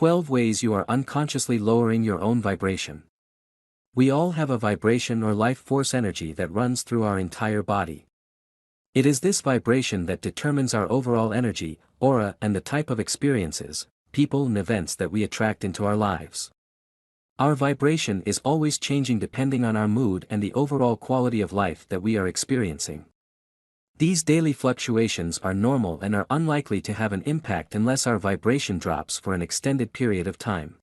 12 ways you are unconsciously lowering your own vibration. We all have a vibration or life force energy that runs through our entire body. It is this vibration that determines our overall energy, aura, and the type of experiences, people and events that we attract into our lives. Our vibration is always changing depending on our mood and the overall quality of life that we are experiencing. These daily fluctuations are normal and are unlikely to have an impact unless our vibration drops for an extended period of time.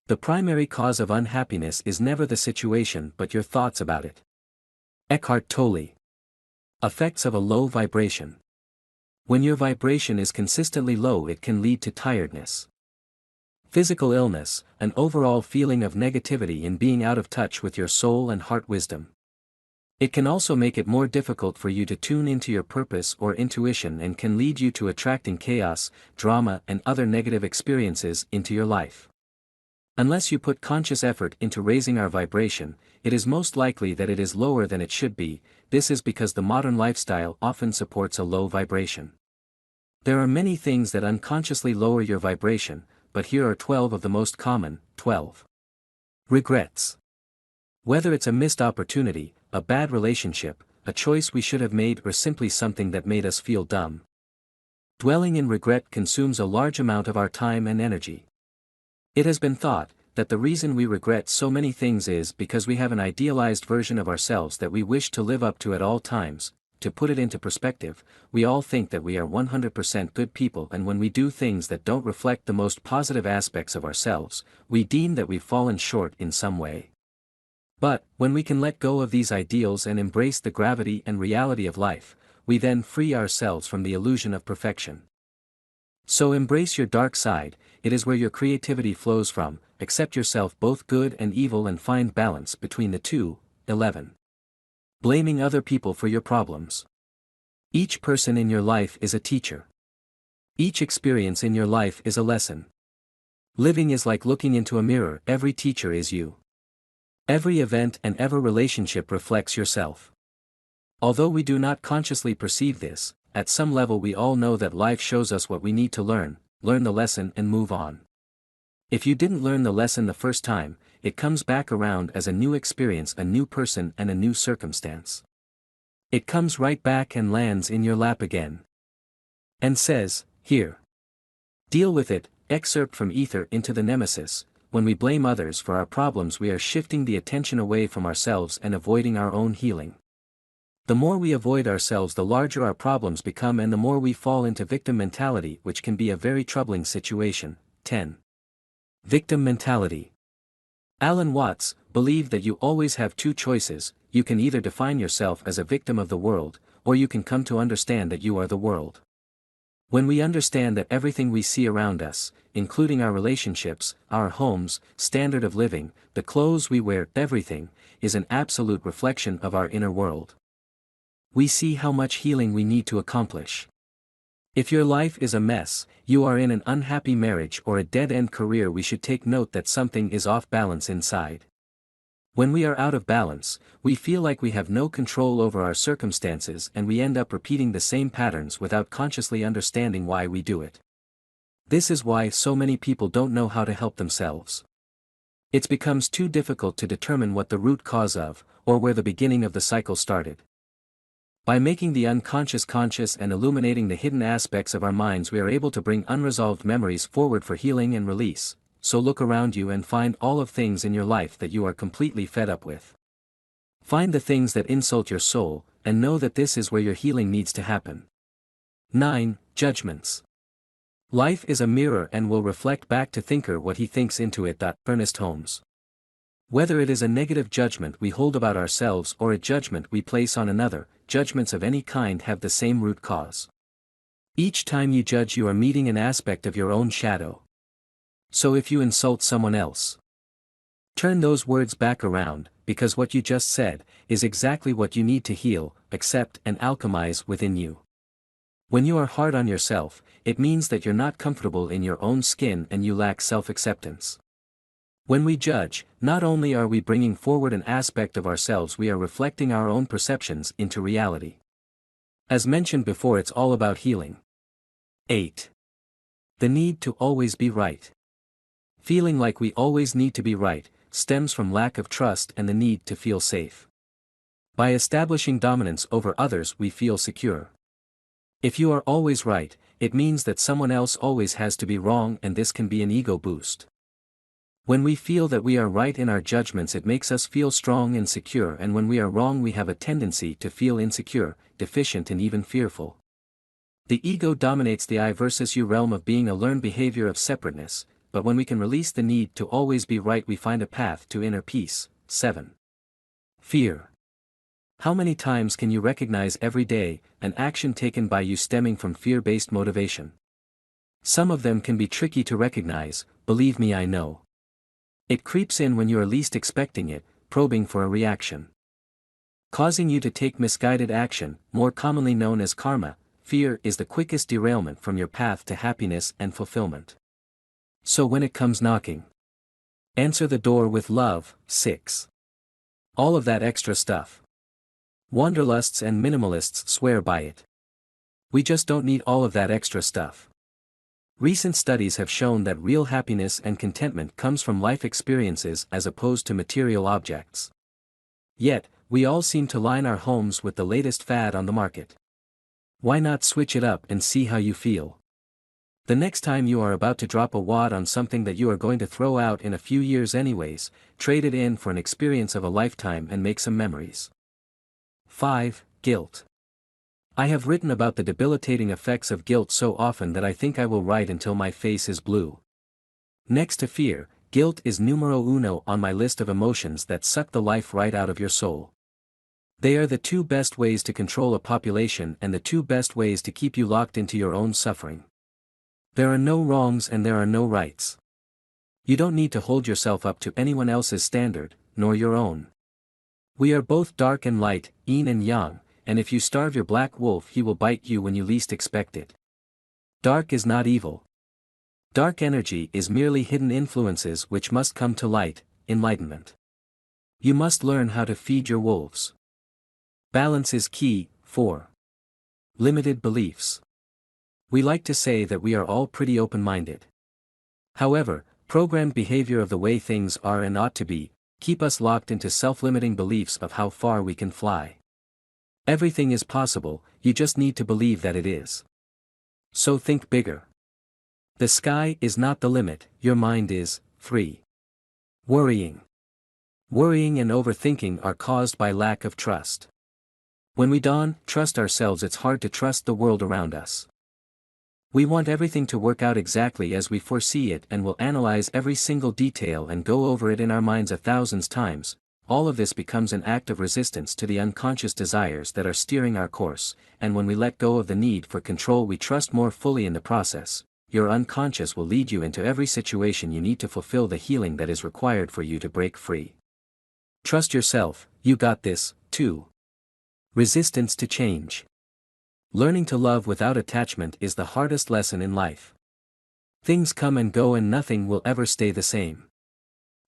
The primary cause of unhappiness is never the situation but your thoughts about it. Eckhart Tolle. Effects of a low vibration. When your vibration is consistently low, it can lead to tiredness, physical illness, an overall feeling of negativity and being out of touch with your soul and heart wisdom. It can also make it more difficult for you to tune into your purpose or intuition and can lead you to attracting chaos, drama, and other negative experiences into your life. Unless you put conscious effort into raising our vibration, it is most likely that it is lower than it should be. This is because the modern lifestyle often supports a low vibration. There are many things that unconsciously lower your vibration, but here are 12 of the most common. 12. Regrets. Whether it's a missed opportunity, a bad relationship, a choice we should have made, or simply something that made us feel dumb. Dwelling in regret consumes a large amount of our time and energy. It has been thought that the reason we regret so many things is because we have an idealized version of ourselves that we wish to live up to at all times. To put it into perspective, we all think that we are 100% good people, and when we do things that don't reflect the most positive aspects of ourselves, we deem that we've fallen short in some way. But, when we can let go of these ideals and embrace the gravity and reality of life, we then free ourselves from the illusion of perfection. So embrace your dark side, it is where your creativity flows from. Accept yourself, both good and evil, and find balance between the two. 11. Blaming other people for your problems. Each person in your life is a teacher. Each experience in your life is a lesson. Living is like looking into a mirror. Every teacher is you. Every event and every relationship reflects yourself. Although we do not consciously perceive this, at some level we all know that life shows us what we need to learn the lesson and move on. If you didn't learn the lesson the first time, it comes back around as a new experience, a new person, and a new circumstance. It comes right back and lands in your lap again. And says, here. Deal with it. Excerpt from Ether into the Nemesis. When we blame others for our problems, we are shifting the attention away from ourselves and avoiding our own healing. The more we avoid ourselves, the larger our problems become, and the more we fall into victim mentality, which can be a very troubling situation. 10. Victim mentality. Alan Watts believed that you always have two choices. You can either define yourself as a victim of the world, or you can come to understand that you are the world. When we understand that everything we see around us, including our relationships, our homes, standard of living, the clothes we wear, everything, is an absolute reflection of our inner world, we see how much healing we need to accomplish. If your life is a mess, you are in an unhappy marriage or a dead-end career, we should take note that something is off balance inside. When we are out of balance, we feel like we have no control over our circumstances, and we end up repeating the same patterns without consciously understanding why we do it. This is why so many people don't know how to help themselves. It becomes too difficult to determine what the root cause of, or where the beginning of the cycle started. By making the unconscious conscious and illuminating the hidden aspects of our minds, we are able to bring unresolved memories forward for healing and release. So look around you and find all of things in your life that you are completely fed up with. Find the things that insult your soul, and know that this is where your healing needs to happen. 9. Judgements. Life is a mirror and will reflect back to thinker what he thinks into it. Ernest Holmes. Whether it is a negative judgment we hold about ourselves or a judgment we place on another, judgments of any kind have the same root cause. Each time you judge, you are meeting an aspect of your own shadow. So if you insult someone else, turn those words back around, because what you just said is exactly what you need to heal, accept, and alchemize within you. When you are hard on yourself, it means that you're not comfortable in your own skin and you lack self-acceptance. When we judge, not only are we bringing forward an aspect of ourselves, we are reflecting our own perceptions into reality. As mentioned before, it's all about healing. 8. The need to always be right. Feeling like we always need to be right, stems from lack of trust and the need to feel safe. By establishing dominance over others we feel secure. If you are always right, it means that someone else always has to be wrong, and this can be an ego boost. When we feel that we are right in our judgments it makes us feel strong and secure, and when we are wrong we have a tendency to feel insecure, deficient and even fearful. The ego dominates the I versus you realm of being, a learned behavior of separateness, but when we can release the need to always be right we find a path to inner peace. 7. Fear. How many times can you recognize every day an action taken by you stemming from fear-based motivation? Some of them can be tricky to recognize, believe me I know. It creeps in when you are least expecting it, probing for a reaction, causing you to take misguided action, more commonly known as karma. Fear is the quickest derailment from your path to happiness and fulfillment. So when it comes knocking, answer the door with love. 6. All of that extra stuff. Wanderlusts and minimalists swear by it. We just don't need all of that extra stuff. Recent studies have shown that real happiness and contentment comes from life experiences as opposed to material objects. Yet, we all seem to line our homes with the latest fad on the market. Why not switch it up and see how you feel? The next time you are about to drop a wad on something that you are going to throw out in a few years anyways, trade it in for an experience of a lifetime and make some memories. 5. Guilt. I have written about the debilitating effects of guilt so often that I think I will write until my face is blue. Next to fear, guilt is numero uno on my list of emotions that suck the life right out of your soul. They are the two best ways to control a population and the two best ways to keep you locked into your own suffering. There are no wrongs and there are no rights. You don't need to hold yourself up to anyone else's standard, nor your own. We are both dark and light, yin and yang, and if you starve your black wolf he will bite you when you least expect it. Dark is not evil. Dark energy is merely hidden influences which must come to light, enlightenment. You must learn how to feed your wolves. Balance is key. 4. Limited beliefs. We like to say that we are all pretty open-minded. However, programmed behavior of the way things are and ought to be, keep us locked into self-limiting beliefs of how far we can fly. Everything is possible, you just need to believe that it is. So think bigger. The sky is not the limit, your mind is. 3. Worrying. Worrying and overthinking are caused by lack of trust. When we don't trust ourselves it's hard to trust the world around us. We want everything to work out exactly as we foresee it and will analyze every single detail and go over it in our minds 1,000 times. All of this becomes an act of resistance to the unconscious desires that are steering our course, and when we let go of the need for control we trust more fully in the process. Your unconscious will lead you into every situation you need to fulfill the healing that is required for you to break free. Trust yourself, you got this. 2. Resistance to change. Learning to love without attachment is the hardest lesson in life. Things come and go and nothing will ever stay the same.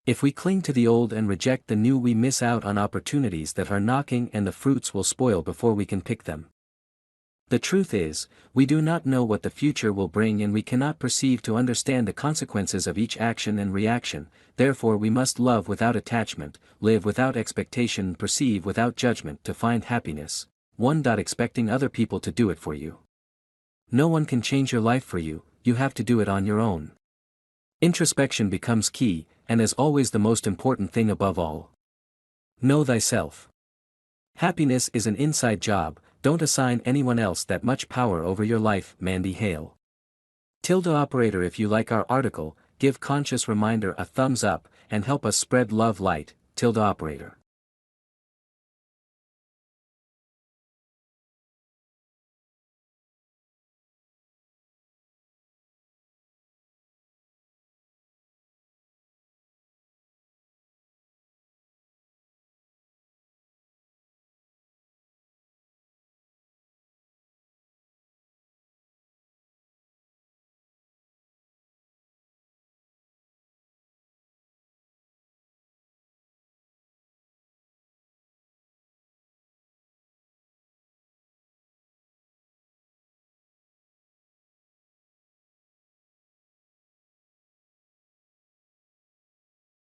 If we cling to the old and reject the new we miss out on opportunities that are knocking and the fruits will spoil before we can pick them. The truth is, we do not know what the future will bring and we cannot perceive to understand the consequences of each action and reaction, therefore we must love without attachment, live without expectation, perceive without judgment to find happiness. 1. Expecting other people to do it for you. No one can change your life for you, you have to do it on your own. Introspection becomes key, and as always the most important thing above all. Know thyself. Happiness is an inside job, don't assign anyone else that much power over your life. Mandy Hale. Operator, if you like our article, give Conscious Reminder a thumbs up, and help us spread love light. Operator.